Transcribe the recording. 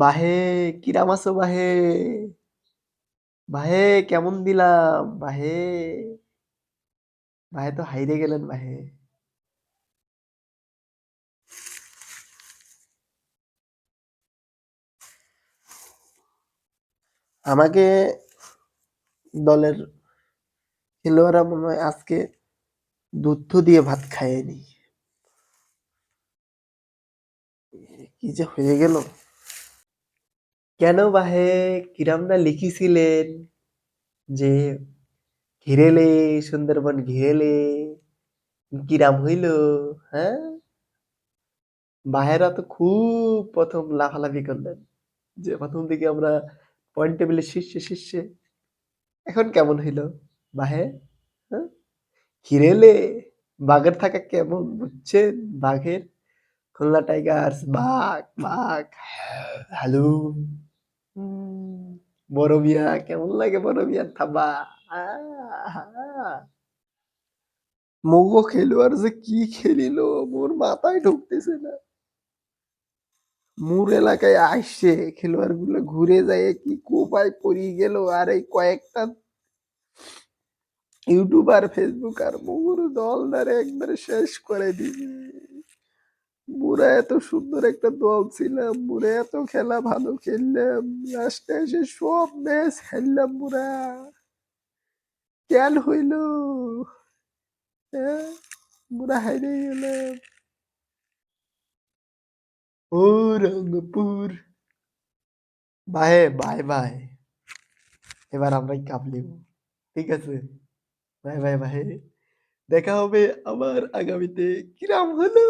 বাহে কিরাম আছো বাহে? বাহে কেমন দিলাম বাহে? বাহে তো হাইরে গেলেন বাহে। আমাকে দলের খেলোয়াড়রা মনে হয় আজকে দুধ দিয়ে ভাত খায়নি। কি যে হয়ে গেল! কেন বাহে? কিরাম না লিখিছিলেন যে ঘিরেলে সুন্দরবন ঘিরেলে কিরাম হইল? হ্যাঁ, বাহেরা তো খুব প্রথম লাফালাফি করলেন যে প্রথম দিকে আমরা পয়েন্ট টেবিলের শীর্ষে শীর্ষে। এখন কেমন হইল বাহে? হ্যাঁ, হিরেলে বাঘের থাকা কেমন বুঝছেন? বাঘের খুলনা টাইগার্স বাঘ বাঘ হ্যালো। বড় মিয়া কেমন লাগে বড় মিয়ার থাবা? আহা! মগো খেলোয়াড় যে কি খেলিল মোর মাথায় ঢুকতেছে না। মোর এলাকায় আসছে খেলোয়াড় গুলো ঘুরে যায় কি কোপায় পড়ি গেল আর এই কয়েকটা ইউটিউবার ফেসবুক আর মোর দল দ্বারা একবারে শেষ করে দিবে। মোরা এত সুন্দর একটা দল ছিলাম, মোরা এত খেলা ভালো খেললাম, লাস্টে এসে সব ম্যাচ হারলাম মোরা। কেন হইল? হ্যাঁ, মোরা হাইরে গেলাম। ও রংপুর, বাই বাই বাই, এবার আমরাই কাপ নেব, ঠিক আছে? বাই বাই বাই, দেখা হবে আবার আগামীতে। কিরাম হলো?